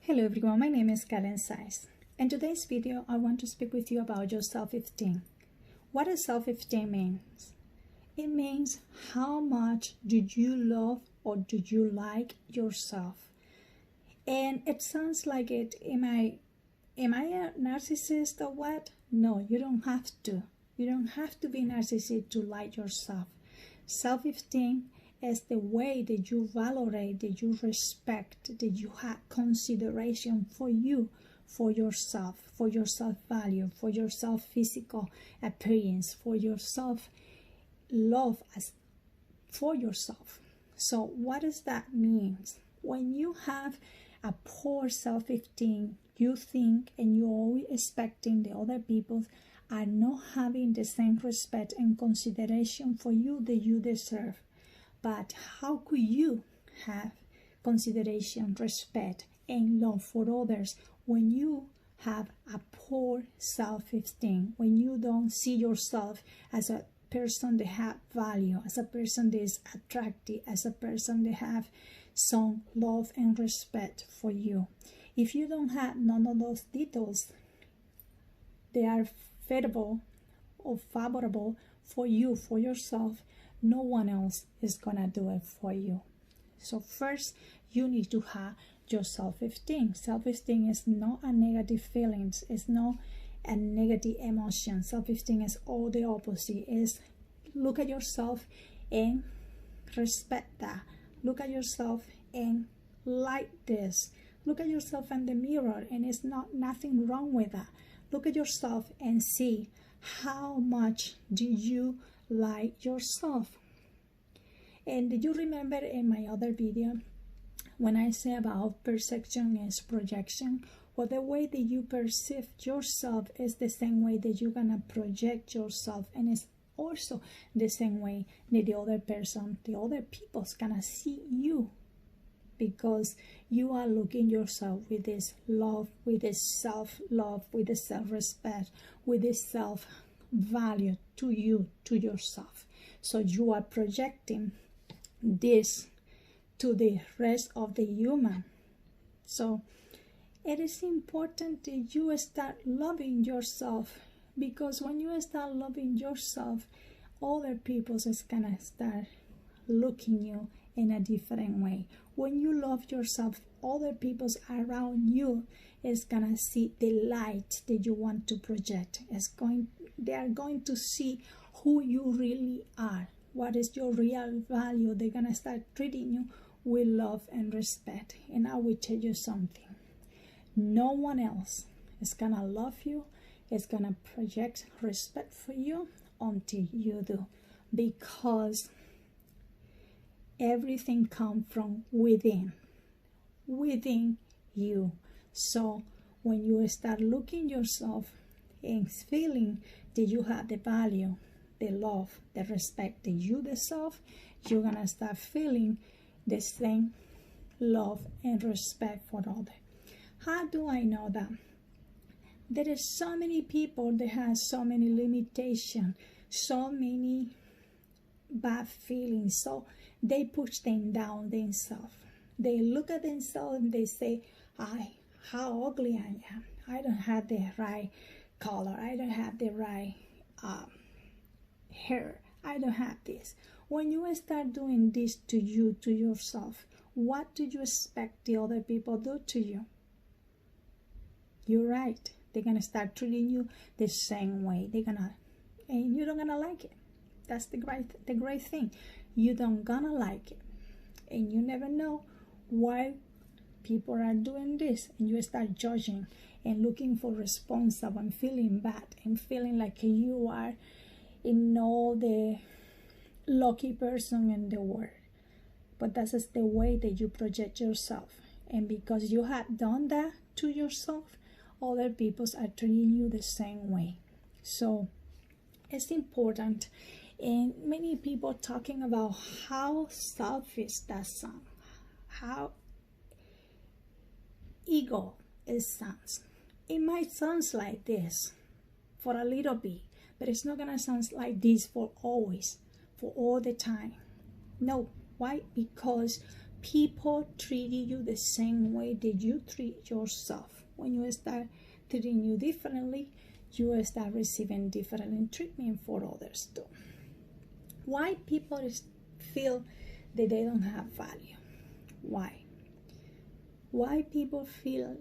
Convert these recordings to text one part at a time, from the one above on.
Hello everyone, my name is Karen Saiz. In today's video, I want to speak with you about your self-esteem. What does self-esteem mean? It means how much do you love or do you like yourself? And it sounds like it, am I a narcissist or what? No, you don't have to. You don't have to be narcissistic to like yourself. Self-esteem is the way that you valorate, that you respect, that you have consideration for you, for your self-value, for your self-physical appearance, for your self-love for yourself. So what does that mean? When you have a poor self-esteem, you think and you're always expecting the other people are not having the same respect and consideration for you that you deserve. But how could you have consideration, respect, and love for others when you have a poor self-esteem, when you don't see yourself as a person that have value, as a person that is attractive, as a person that have some love and respect for you? If you don't have none of those details, they are favorable or favorable for you, for yourself, no one else is gonna do it for you. So first, you need to have your self-esteem. Self-esteem is not a negative feeling. It's not a negative emotion. Self-esteem is all the opposite. Is look at yourself and respect that. Look at yourself and like this. Look at yourself in the mirror and it's nothing wrong with that. Look at yourself and see how much do you like yourself. And did you remember in my other video when I say about perception is projection? Well, the way that you perceive yourself is the same way that you're gonna project yourself, and it's also the same way that the other people's gonna see you, because you are looking yourself with this love, with this self-love, with this self-respect, with this self-value to you, to yourself. So you are projecting this to the rest of the human. So it is important that you start loving yourself, because when you start loving yourself, other people is gonna start looking you in a different way. When you love yourself, other people around you is gonna see the light that you want to project. They are going to see who you really are. What is your real value? They're gonna start treating you with love and respect. And I will tell you something. No one else is gonna love you, is gonna project respect for you until you do. Because everything comes from within you. So when you start looking yourself and feeling that you have the value, the love, the respect that you deserve, you're gonna start feeling the same love and respect for others. How do I know that? There is so many people that have so many limitations, so many bad feelings, so they push them down themselves. They look at themselves and they say, how ugly I am. I don't have the right color. I don't have the right hair. I don't have this. When you start doing this to you, to yourself, what do you expect the other people do to you? You're right. They're gonna start treating you the same way. And you're not gonna like it. That's the great thing. You don't gonna like it, and you never know why people are doing this, and you start judging and looking for responsible and feeling bad and feeling like you are the lucky person in the world. But that is the way that you project yourself, and because you have done that to yourself, other people are treating you the same way. So it's important. And many people talking about how selfish that sounds, how ego it sounds. It might sound like this for a little bit, but it's not gonna sound like this for always, for all the time. No, why? Because people treating you the same way that you treat yourself. When you start treating you differently, you will start receiving different treatment for others too. Why people feel that they don't have value? Why? Why people feel?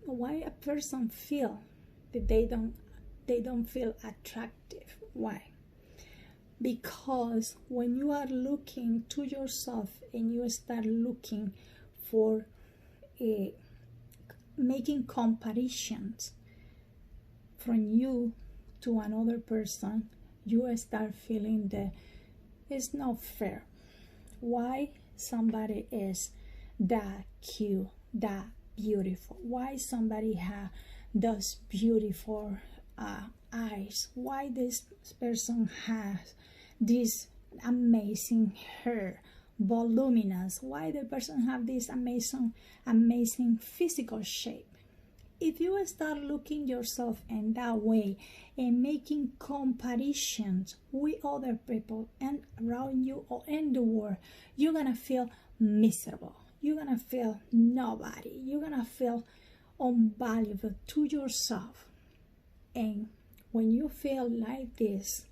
Why a person feel that they don't feel attractive? Why? Because when you are looking to yourself and you start looking for making comparisons from you to another person, you start feeling that it's not fair. Why somebody is that cute, that beautiful? Why somebody has those beautiful eyes? Why this person has this amazing hair, voluminous? Why the person have this amazing physical shape? If you start looking yourself in that way and making comparisons with other people and around you or in the world, you're gonna feel miserable. You're gonna feel nobody. You're gonna feel unvaluable to yourself. And when you feel like this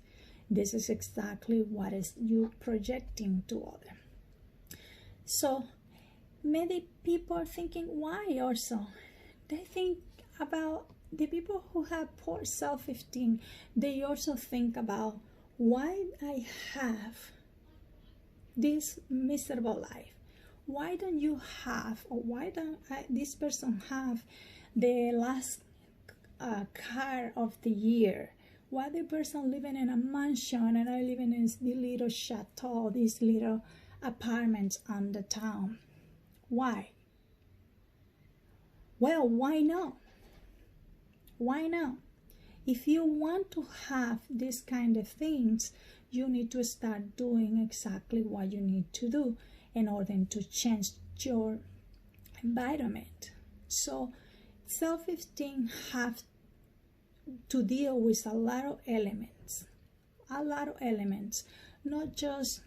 is exactly what is you projecting to others. So many people are thinking, why also? They think about the people who have poor self-esteem. They also think about why I have this miserable life. Why don't you have, or why don't this person have the last car of the year? Why the person living in a mansion and I living in this little chateau, these little apartments on the town? Why? Well, why not? Why not? If you want to have this kind of things, you need to start doing exactly what you need to do in order to change your environment. So self-esteem have to deal with a lot of elements, not just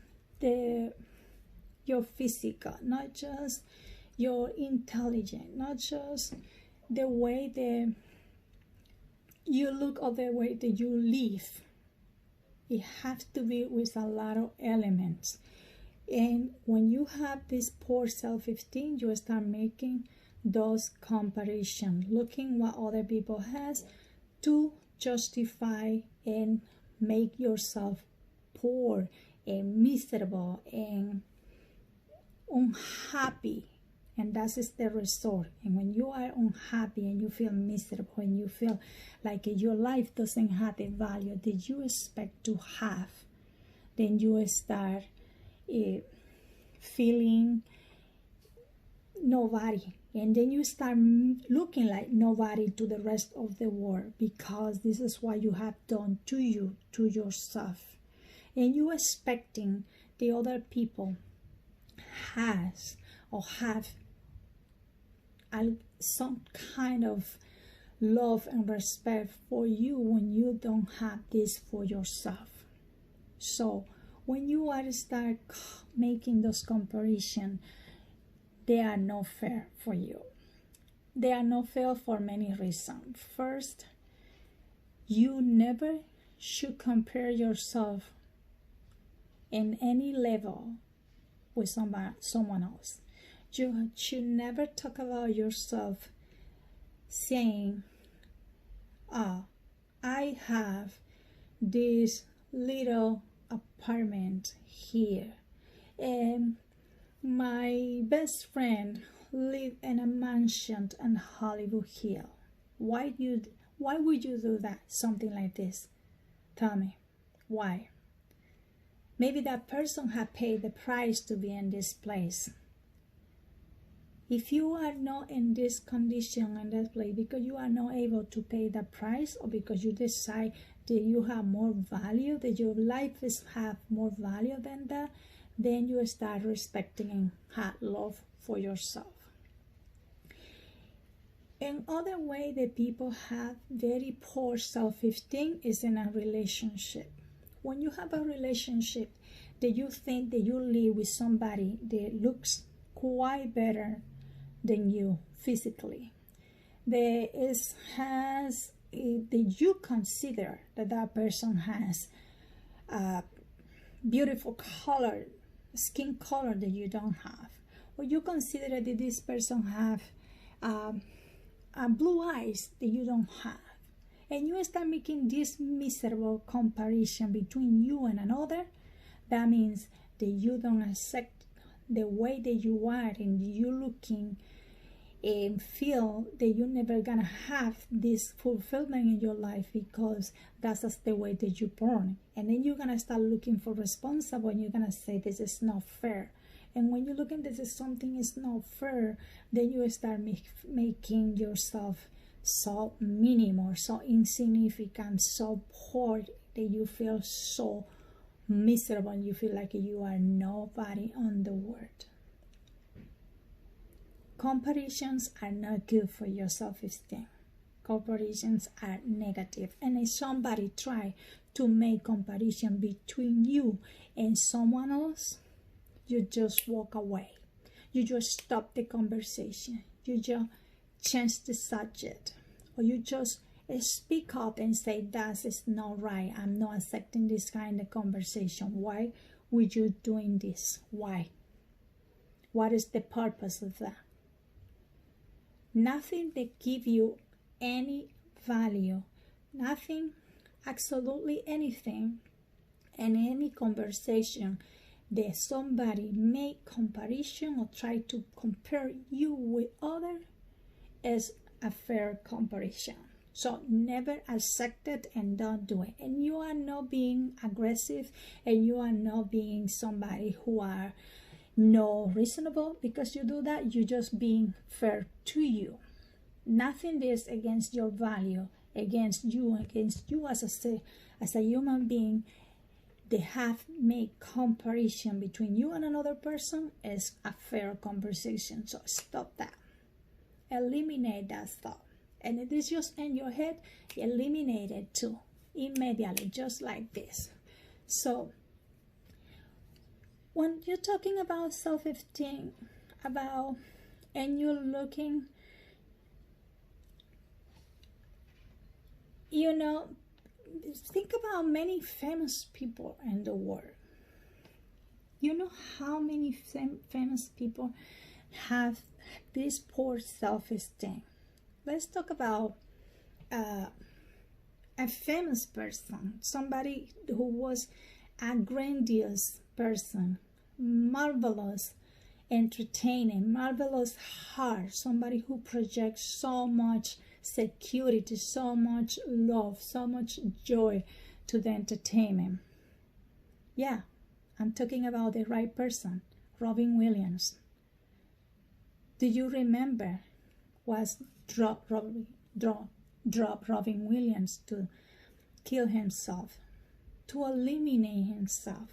your physical, not just your intelligence, not just the way that you look or the way that you live. It has to be with a lot of elements. And when you have this poor self-esteem, you start making those comparisons, looking what other people has to justify and make yourself poor and miserable and unhappy. And that is the result. And when you are unhappy and you feel miserable and you feel like your life doesn't have the value that you expect to have, then you start feeling nobody. And then you start looking like nobody to the rest of the world, because this is what you have done to you, to yourself. And you expecting the other people has or have some kind of love and respect for you when you don't have this for yourself. So when you are start making those comparisons, they are not fair for you. They are not fair for many reasons. First, you never should compare yourself in any level with someone else. You should never talk about yourself saying, I have this little apartment here and my best friend live in a mansion in Hollywood Hill. Why would you do that? Something like this. Tell me, why? Maybe that person had paid the price to be in this place. If you are not in this condition and that place because you are not able to pay the price, or because you decide that you have more value, that your life have more value than that, then you start respecting and have love for yourself. Another way that people have very poor self-esteem is in a relationship. When you have a relationship that you think that you live with somebody that looks quite better than you physically. That you consider that person has a beautiful color, skin color that you don't have, or you consider that this person have blue eyes that you don't have, and you start making this miserable comparison between you and another, that means that you don't accept the way that you are, and you looking and feel that you're never gonna have this fulfillment in your life because that's just the way that you're born. And then you're gonna start looking for responsible, and you're gonna say this is not fair. And when you look at this is something is not fair, then you start making yourself so minimal, so insignificant, so poor, that you feel so miserable, and you feel like you are nobody on the world. Comparisons are not good for your self-esteem. Comparisons are negative. And if somebody try to make comparison between you and someone else, you just walk away. You just stop the conversation. You just change the subject. Or you just speak up and say, that is not right. I'm not accepting this kind of conversation. Why would you doing this? Why? What is the purpose of that? Nothing that give you any value, nothing, absolutely anything, and any conversation that somebody make comparison or try to compare you with other is a fair comparison. So never accept it and don't do it. And you are not being aggressive, and you are not being somebody who are no reasonable. Because you do that, you're just being fair to you. Nothing is against your value, against you as a human being. They have made comparison between you and another person is a fair conversation. So stop that. Eliminate that thought. And it is just in your head, eliminate it too, immediately, just like this. So when you're talking about self-esteem, and you're looking, think about many famous people in the world. You know how many famous people have this poor self-esteem? Let's talk about a famous person, somebody who was a grandiose person, marvelous entertaining, marvelous heart, somebody who projects so much security, so much love, so much joy to the entertainment. Yeah, I'm talking about the right person, Robin Williams. Do you remember was drop Robin Williams to kill himself, to eliminate himself?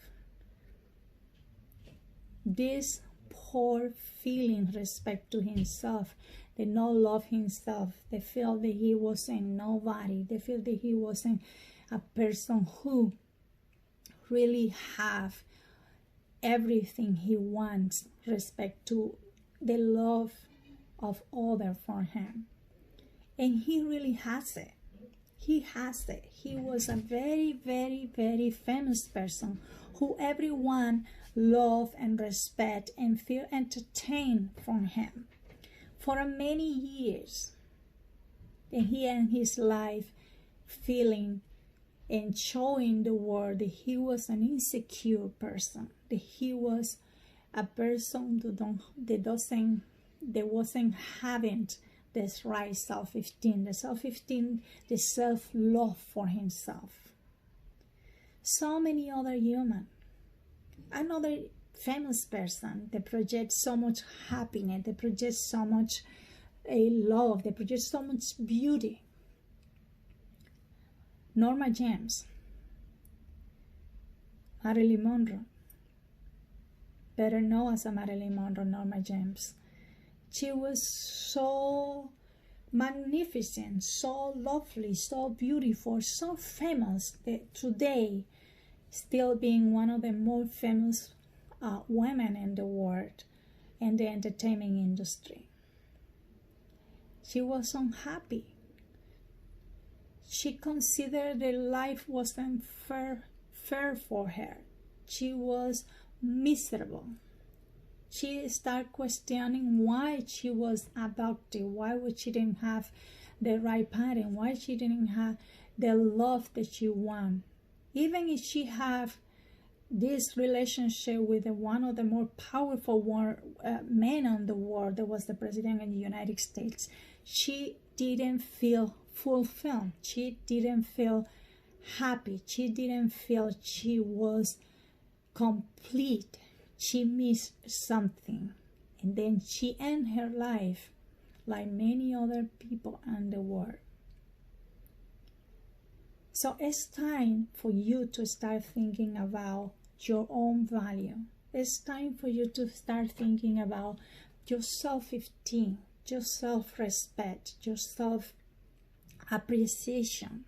This poor feeling respect to himself, they not love himself, they feel that he wasn't nobody, they feel that he wasn't a person who really have everything he wants, respect to the love of others for him. And he really has it. He has it. He was a very, very, very famous person who everyone love and respect and feel entertained from him for many years. And he and his life feeling and showing the world that he was an insecure person, that he was a person that wasn't having this right self-esteem, the self-love for himself. So many other human. Another famous person that projects so much happiness, they project so much love, they project so much beauty. Norma James, Marilyn Monroe, better known as a Marilyn Monroe, Norma James. She was so magnificent, so lovely, so beautiful, so famous that today, still being one of the more famous women in the world, in the entertainment industry. She was unhappy. She considered that life wasn't fair for her. She was miserable. She started questioning why she was adopted, why she didn't have the right parent, why she didn't have the love that she wanted. Even if she had this relationship with one of the more powerful men on the world, that was the president of the United States, she didn't feel fulfilled. She didn't feel happy. She didn't feel she was complete. She missed something. And then she ended her life like many other people in the world. So it's time for you to start thinking about your own value. It's time for you to start thinking about your self-esteem, your self-respect, your self-appreciation.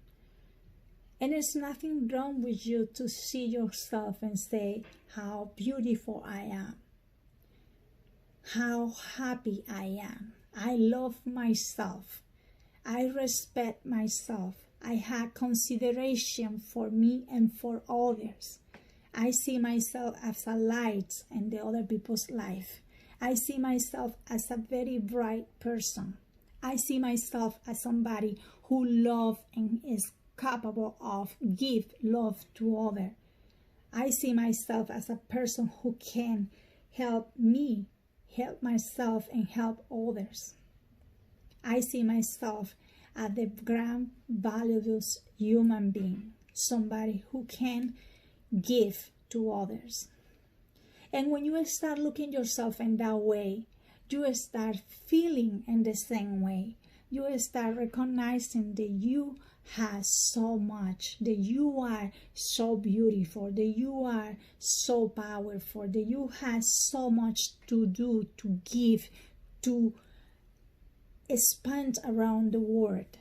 And there's nothing wrong with you to see yourself and say how beautiful I am, how happy I am. I love myself. I respect myself. I have consideration for me and for others. I see myself as a light in the other people's life. I see myself as a very bright person. I see myself as somebody who loves and is capable of give love to others. I see myself as a person who can help me, help myself, and help others. I see myself as the grand valueless human being, somebody who can give to others. And when you start looking yourself in that way, you start feeling in the same way. You start recognizing that you have so much, that you are so beautiful, that you are so powerful, that you have so much to do, to give, to expand around the world.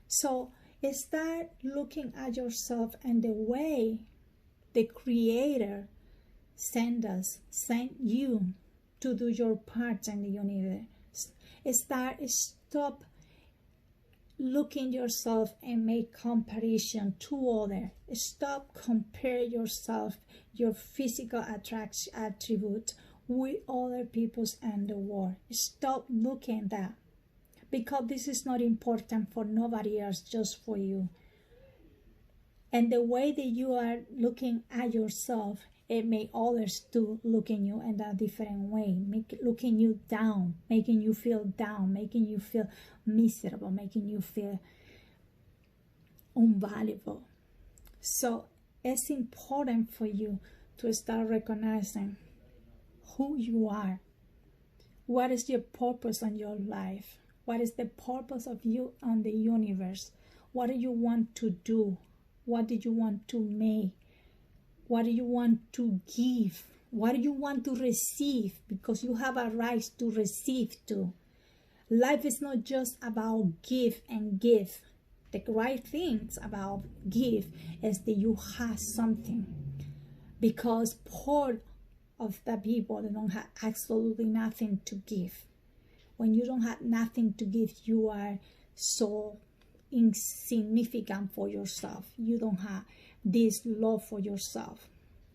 So start looking at yourself and the way the Creator sent you to do your part in the universe. Stop looking yourself and make comparison to others. Stop compare yourself, your physical attribute with other people's and the world. Stop looking at that, because this is not important for nobody else, just for you. And the way that you are looking at yourself, it makes others to look at you in a different way, looking you down, making you feel miserable, making you feel unvaluable. So it's important for you to start recognizing who you are. What is your purpose in your life? What is the purpose of you on the universe? What do you want to do? What do you want to make? What do you want to give? What do you want to receive? Because you have a right to receive too. Life is not just about give and give. The right things about give is that you have something. Because part of the people, they don't have absolutely nothing to give. When you don't have nothing to give, you are so insignificant for yourself. You don't have this love for yourself.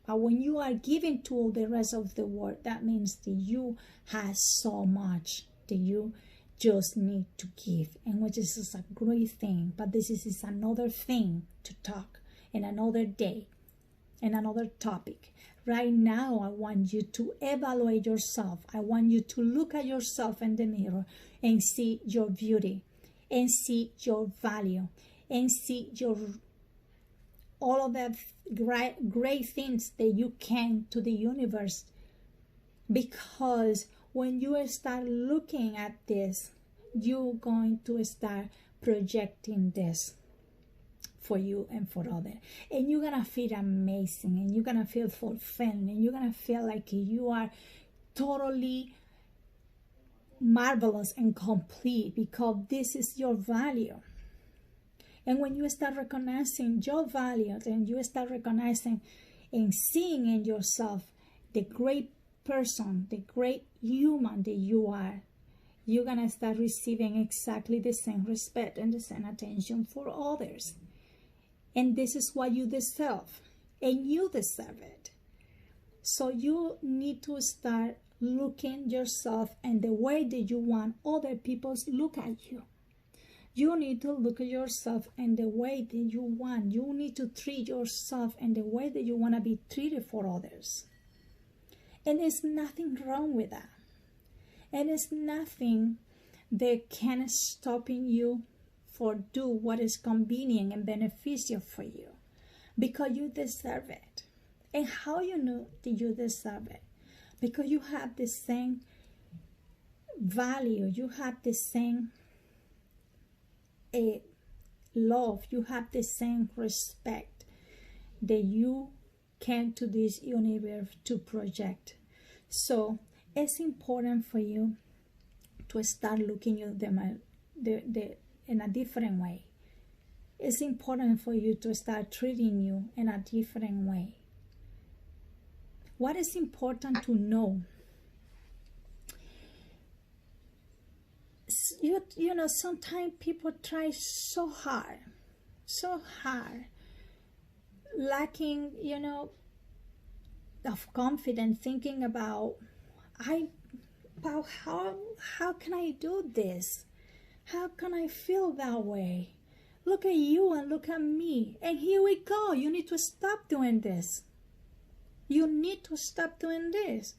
But when you are giving to all the rest of the world, that means that you have so much that you just need to give, and which is a great thing. But this is another thing to talk in another day, in another topic. Right now, I want you to evaluate yourself. I want you to look at yourself in the mirror and see your beauty, and see your value, and see all of the great things that you can to the universe. Because when you start looking at this, you're going to start projecting this for you and for others. And you're going to feel amazing, and you're going to feel fulfilled, and you're going to feel like you are totally marvelous and complete, because this is your value. And when you start recognizing your value, and you start recognizing and seeing in yourself the great person, the great human that you are, you're gonna start receiving exactly the same respect and the same attention for others. And this is what you deserve, and you deserve it. So you need to start looking yourself and the way that you want other people to look at you. You need to look at yourself and the way that you want. You need to treat yourself and the way that you want to be treated for others. And there's nothing wrong with that. And it's nothing that can stop you for do what is convenient and beneficial for you, because you deserve it. And how you know that you deserve it? Because you have the same value, you have the same love, you have the same respect that you came to this universe to project. So it's important for you to start looking at them in a different way. It's important for you to start treating you in a different way. What is important to know? You know, sometimes people try so hard, lacking, you know, of confidence, thinking about how can I do this? How can I feel that way? Look at you and look at me. And here we go. You need to stop doing this. You need to stop doing this.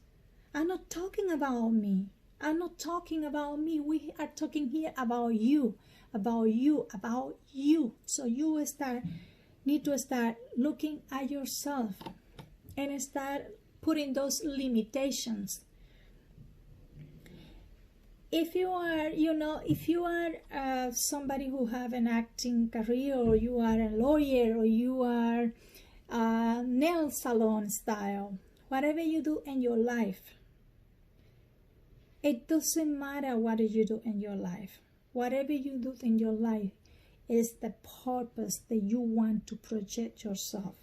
I'm not talking about me. I'm not talking about me. We are talking here about you, about you, about you. So you need to start looking at yourself and start putting those limitations. If you are, you know, if you are somebody who have an acting career, or you are a lawyer, or you are nail salon style, whatever you do in your life, it doesn't matter what you do in your life. Whatever you do in your life is the purpose that you want to project yourself.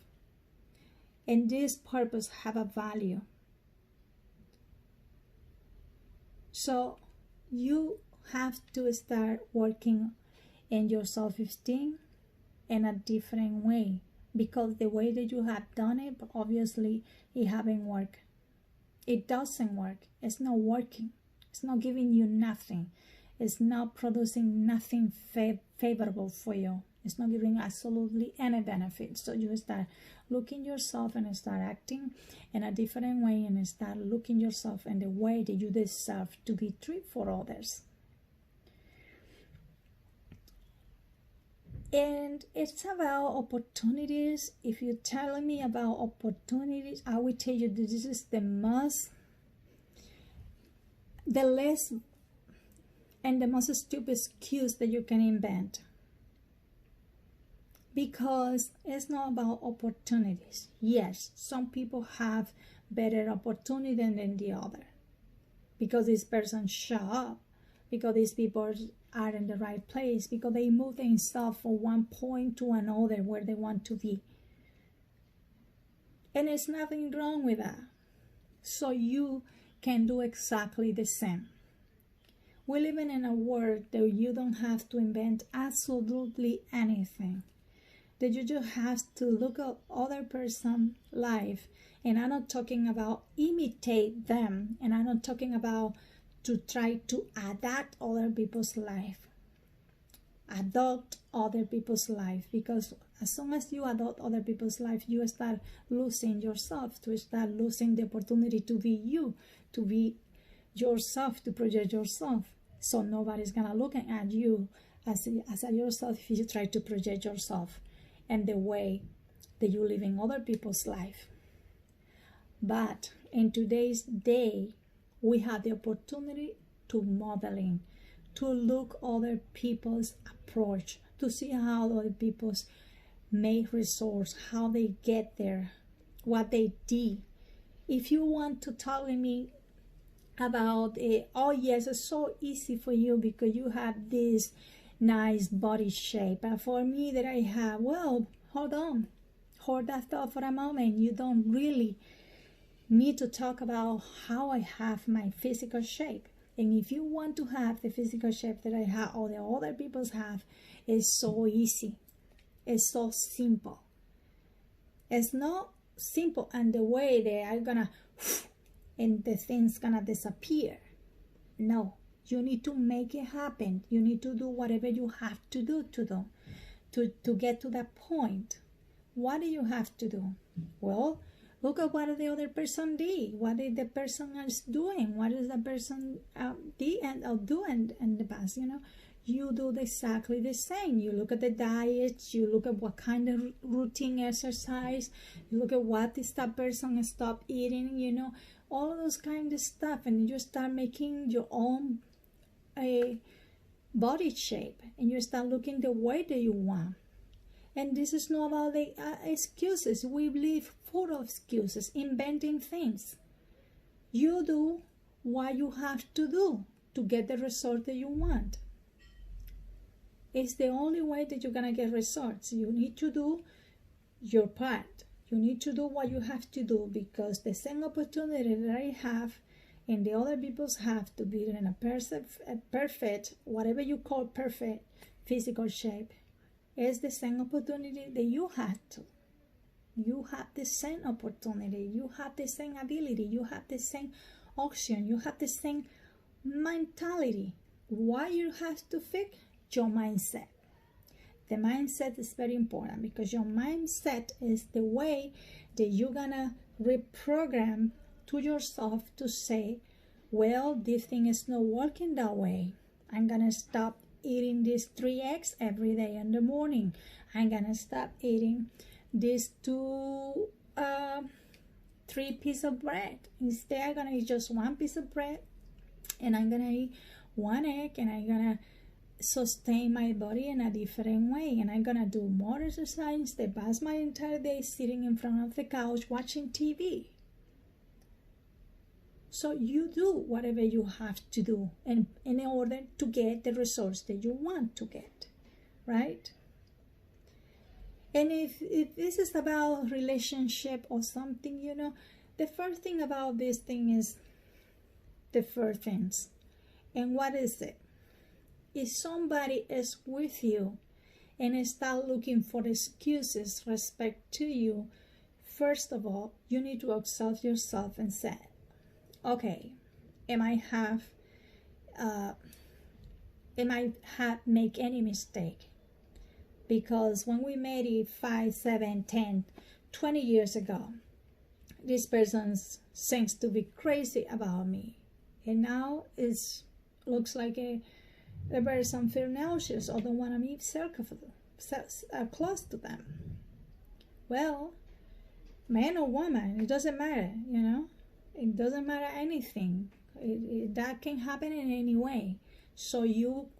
And this purpose have a value. So you have to start working in your self-esteem in a different way, because the way that you have done it, obviously it haven't worked. It doesn't work. It's not working. It's not giving you nothing. It's not producing nothing favorable for you. It's not giving absolutely any benefit. So you start looking yourself and start acting in a different way, and start looking yourself in the way that you deserve to be treated for others. And it's about opportunities. If you're telling me about opportunities, I will tell you that this is the less and the most stupid excuse that you can invent. Because it's not about opportunities. Yes, some people have better opportunity than the other, because this person show up, because these people are in the right place, because they move themselves from one point to another where they want to be. And there's nothing wrong with that. So you can do exactly the same. We're living in a world that you don't have to invent absolutely anything. That you just have to look at other person's life. And I'm not talking about imitate them. And I'm not talking about to try to adapt other people's life. Adopt other people's life. Because as soon as you adopt other people's life, you start losing yourself. To start losing the opportunity to be you. To be yourself. To project yourself. So nobody's going to look at you as yourself if you try to project yourself and the way that you live in other people's life. But in today's day, we have the opportunity to modeling, to look other people's approach, to see how other people's make results, how they get there, what they did. If you want to tell me about oh yes, it's so easy for you because you have this nice body shape, and for me that I have, well, hold that thought for a moment. You don't really need to talk about how I have my physical shape. And if you want to have the physical shape that I have or the other people's have, it's so easy. It's so simple. It's not simple and the way they are gonna and the thing's gonna disappear. No, you need to make it happen. You need to do whatever you have to do to get to that point. What do you have to do? Well, look at what the other person did. What did the person is doing? What is the person did and do in the past? You do exactly the same. You look at the diet. You look at what kind of routine exercise. You look at what is that person stop eating. All of those kind of stuff, and you start making your own body shape, and you start looking the way that you want. And this is not about the excuses. We live full of excuses, inventing things. You do what you have to do to get the result that you want. It's the only way that you're going to get results. You need to do your part. You need to do what you have to do, because the same opportunity that I have and the other people's have to be in a perfect, whatever you call perfect, physical shape, is the same opportunity that you had to. You have the same opportunity. You have the same ability. You have the same option. You have the same mentality. What you have to fix? Your mindset. The mindset is very important, because your mindset is the way that you're gonna reprogram to yourself to say, well, this thing is not working that way. I'm gonna stop eating these 3 eggs every day in the morning. I'm gonna stop eating these 3 pieces of bread. Instead, I'm gonna eat just 1 piece of bread, and I'm gonna eat 1 egg, and I'm gonna sustain my body in a different way, and I'm gonna do more exercise than pass my entire day sitting in front of the couch watching TV. So you do whatever you have to do in order to get the results that you want to get, right? And if this is about relationship or something, the first thing about this thing is the first things. And what is it? If somebody is with you and start looking for excuses respect to you, first of all, you need to observe yourself and say, okay, am I make any mistake? Because when we made it 5, 7, 10, 20 years ago, this person seems to be crazy about me, and now it looks like the person feels nauseous or don't want to be close to them. Well, man or woman, it doesn't matter, It doesn't matter anything. That can happen in any way. So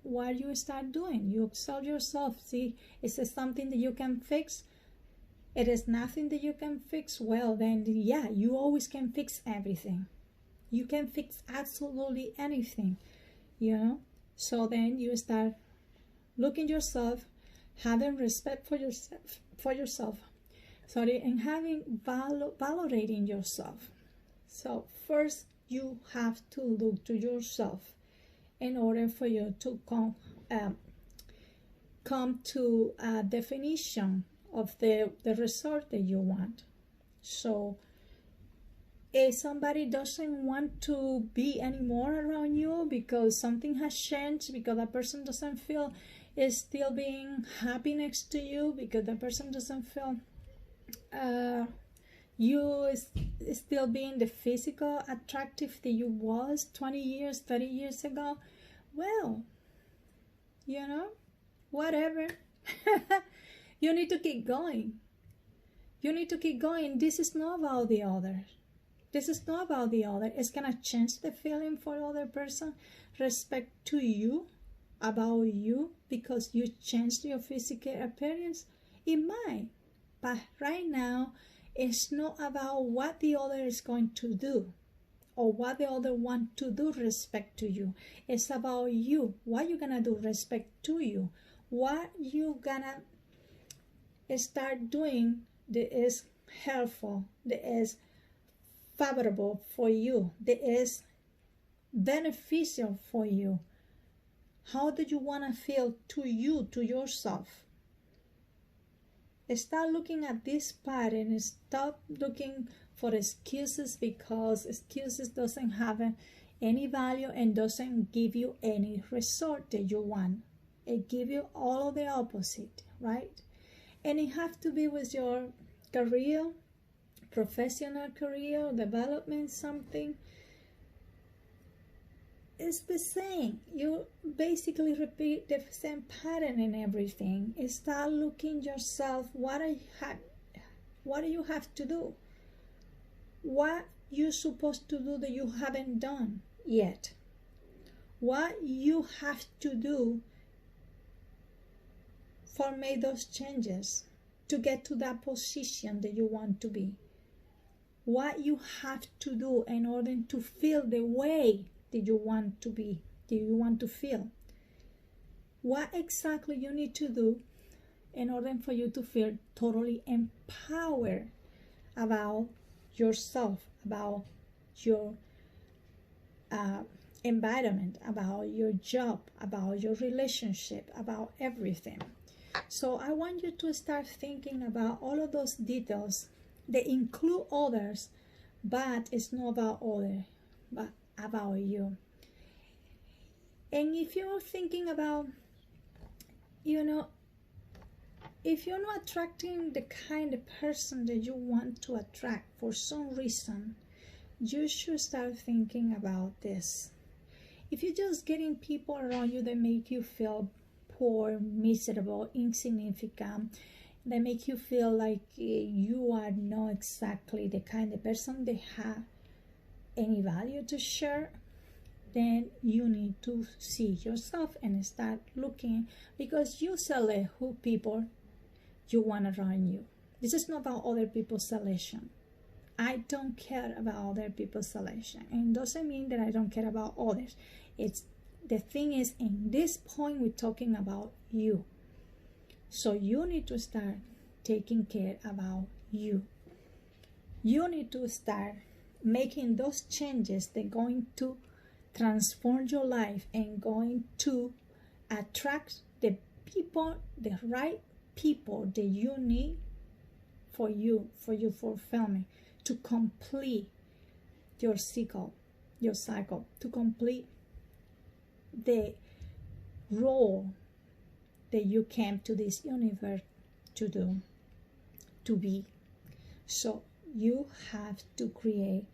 what you start doing, you observe yourself. See, is it something that you can fix? It is nothing that you can fix. Well, then, yeah, you always can fix everything. You can fix absolutely anything, So then you start looking yourself, having respect for yourself, and validating yourself. So first, you have to look to yourself in order for you to come to a definition of the result that you want. So if somebody doesn't want to be anymore around you because something has changed, because that person doesn't feel is still being happy next to you, because the person doesn't feel you is still being the physical attractive that you was 20 years, 30 years ago, well, whatever. You need to keep going. You need to keep going. This is not about the other. This is not about the other. It's going to change the feeling for the other person, respect to you, about you, because you changed your physical appearance. It might. But right now, it's not about what the other is going to do or what the other want to do respect to you. It's about you. What you're going to do respect to you. What you going to start doing that is helpful, that is favorable for you, that is beneficial for you. How do you want to feel to you, to yourself? Start looking at this pattern and stop looking for excuses, because excuses doesn't have any value and doesn't give you any result that you want. It gives you all of the opposite, right? And it has to be with your career, professional career, development, something. It's the same. You basically repeat the same pattern in everything. Start looking yourself, what do you have to do? What you're supposed to do that you haven't done yet? What you have to do for make those changes to get to that position that you want to be? What you have to do in order to feel the way that you want to be, that you want to feel? What exactly you need to do in order for you to feel totally empowered about yourself, about your environment, about your job, about your relationship, about everything. So I want you to start thinking about all of those details. They include others, but it's not about others, but about you. And if you're thinking about, if you're not attracting the kind of person that you want to attract for some reason, you should start thinking about this. If you're just getting people around you that make you feel poor, miserable, insignificant, that make you feel like you are not exactly the kind of person that have any value to share, then you need to see yourself and start looking, because you select who people you want around you. This is not about other people's selection. I don't care about other people's selection, and doesn't mean that I don't care about others. It's the thing is, in this point we're talking about you. So you need to start taking care about you. You need to start making those changes that are going to transform your life and going to attract the people, the right people that you need for your fulfillment, to complete your cycle, to complete the role that you came to this universe to do, to be. So you have to create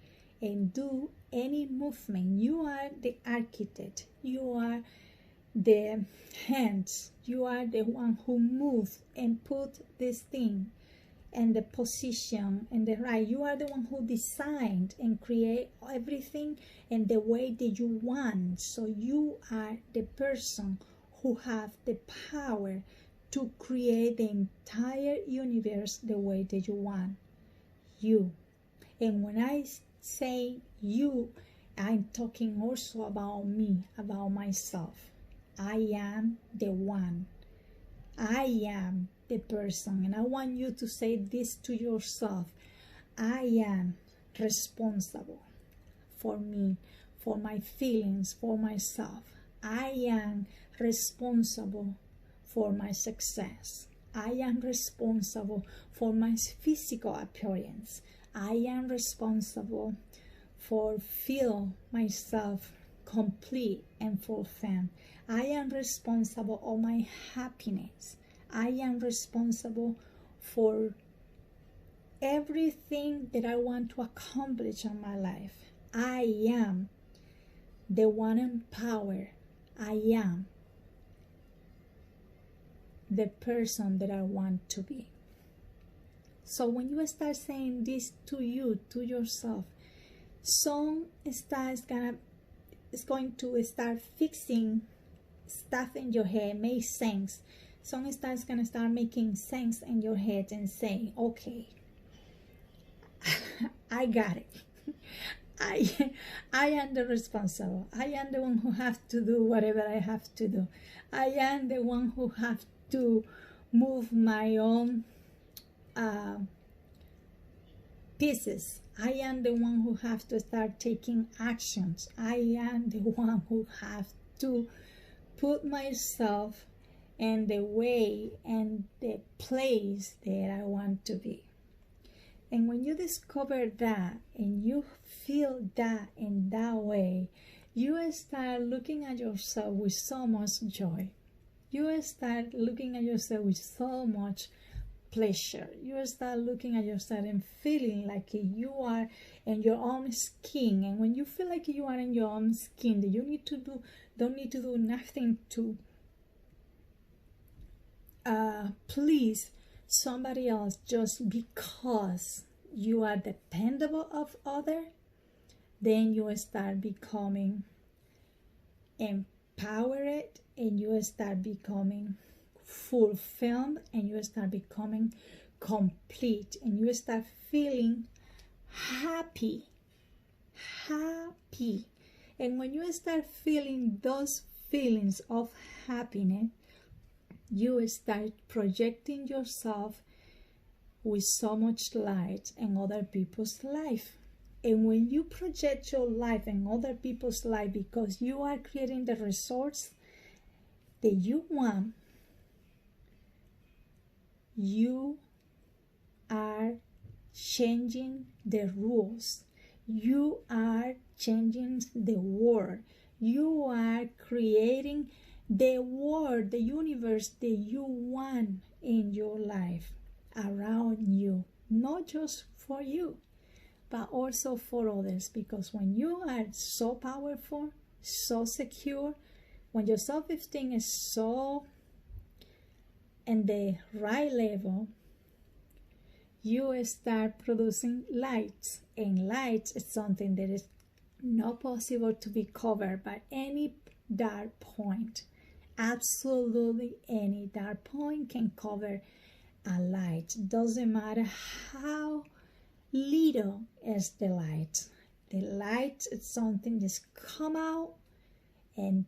and do any movement. You are the architect. You are the hands. You are the one who moves and put this thing and the position and the right. You are the one who designed and create everything in the way that you want. So you are the person who have the power to create the entire universe the way that you want. You. And when I say you, I'm talking also about me, about myself. I am the one. I am the person. And I want you to say this to yourself. I am responsible for me, for my feelings, for myself. I am responsible for my success. I am responsible for my physical appearance. I am responsible for feel myself complete and fulfilled. I am responsible for my happiness. I am responsible for everything that I want to accomplish in my life. I am the one empowered. I am the person that I want to be. So when you start saying this to you, to yourself, some stuff is going to start fixing stuff in your head, make sense. Some stuff is going to start making sense in your head and saying, okay, I got it. I am the responsible. I am the one who have to do whatever I have to do. I am the one who have to move my own pieces. I am the one who have to start taking actions. I am the one who have to put myself in the way and the place that I want to be. And when you discover that and you feel that in that way, you start looking at yourself with so much joy. You start looking at yourself with so much pleasure. You start looking at yourself and feeling like you are in your own skin. And when you feel like you are in your own skin, that you don't need to do nothing to please somebody else just because you are dependable of other, then you start becoming empowered, and you start becoming fulfilled, and you start becoming complete, and you start feeling happy. And when you start feeling those feelings of happiness, you start projecting yourself with so much light in other people's life. And when you project your life in other people's life because you are creating the results that you want, you are changing the rules. You are changing the world. You are creating the world, the universe that you want in your life around you, not just for you, but also for others. Because when you are so powerful, so secure, when your self-esteem is so in the right level, you start producing lights, and light is something that is not possible to be covered by any dark point. Absolutely any dark point can cover a light. Doesn't matter how little is the light. The light is something that's come out in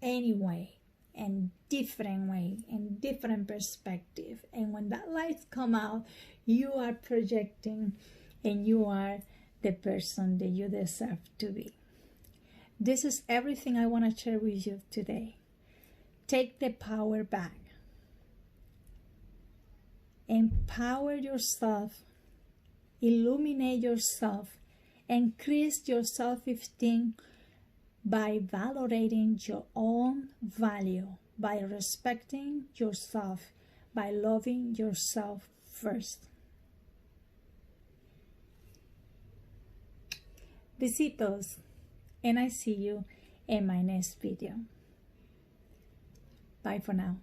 any way, in different way, in different perspective. And when that light come out, you are projecting, and you are the person that you deserve to be. This is everything I want to share with you today. Take the power back. Empower yourself. Illuminate yourself. Increase your self-esteem by validating your own value, by respecting yourself, by loving yourself first. Besitos, and I see you in my next video. Bye for now.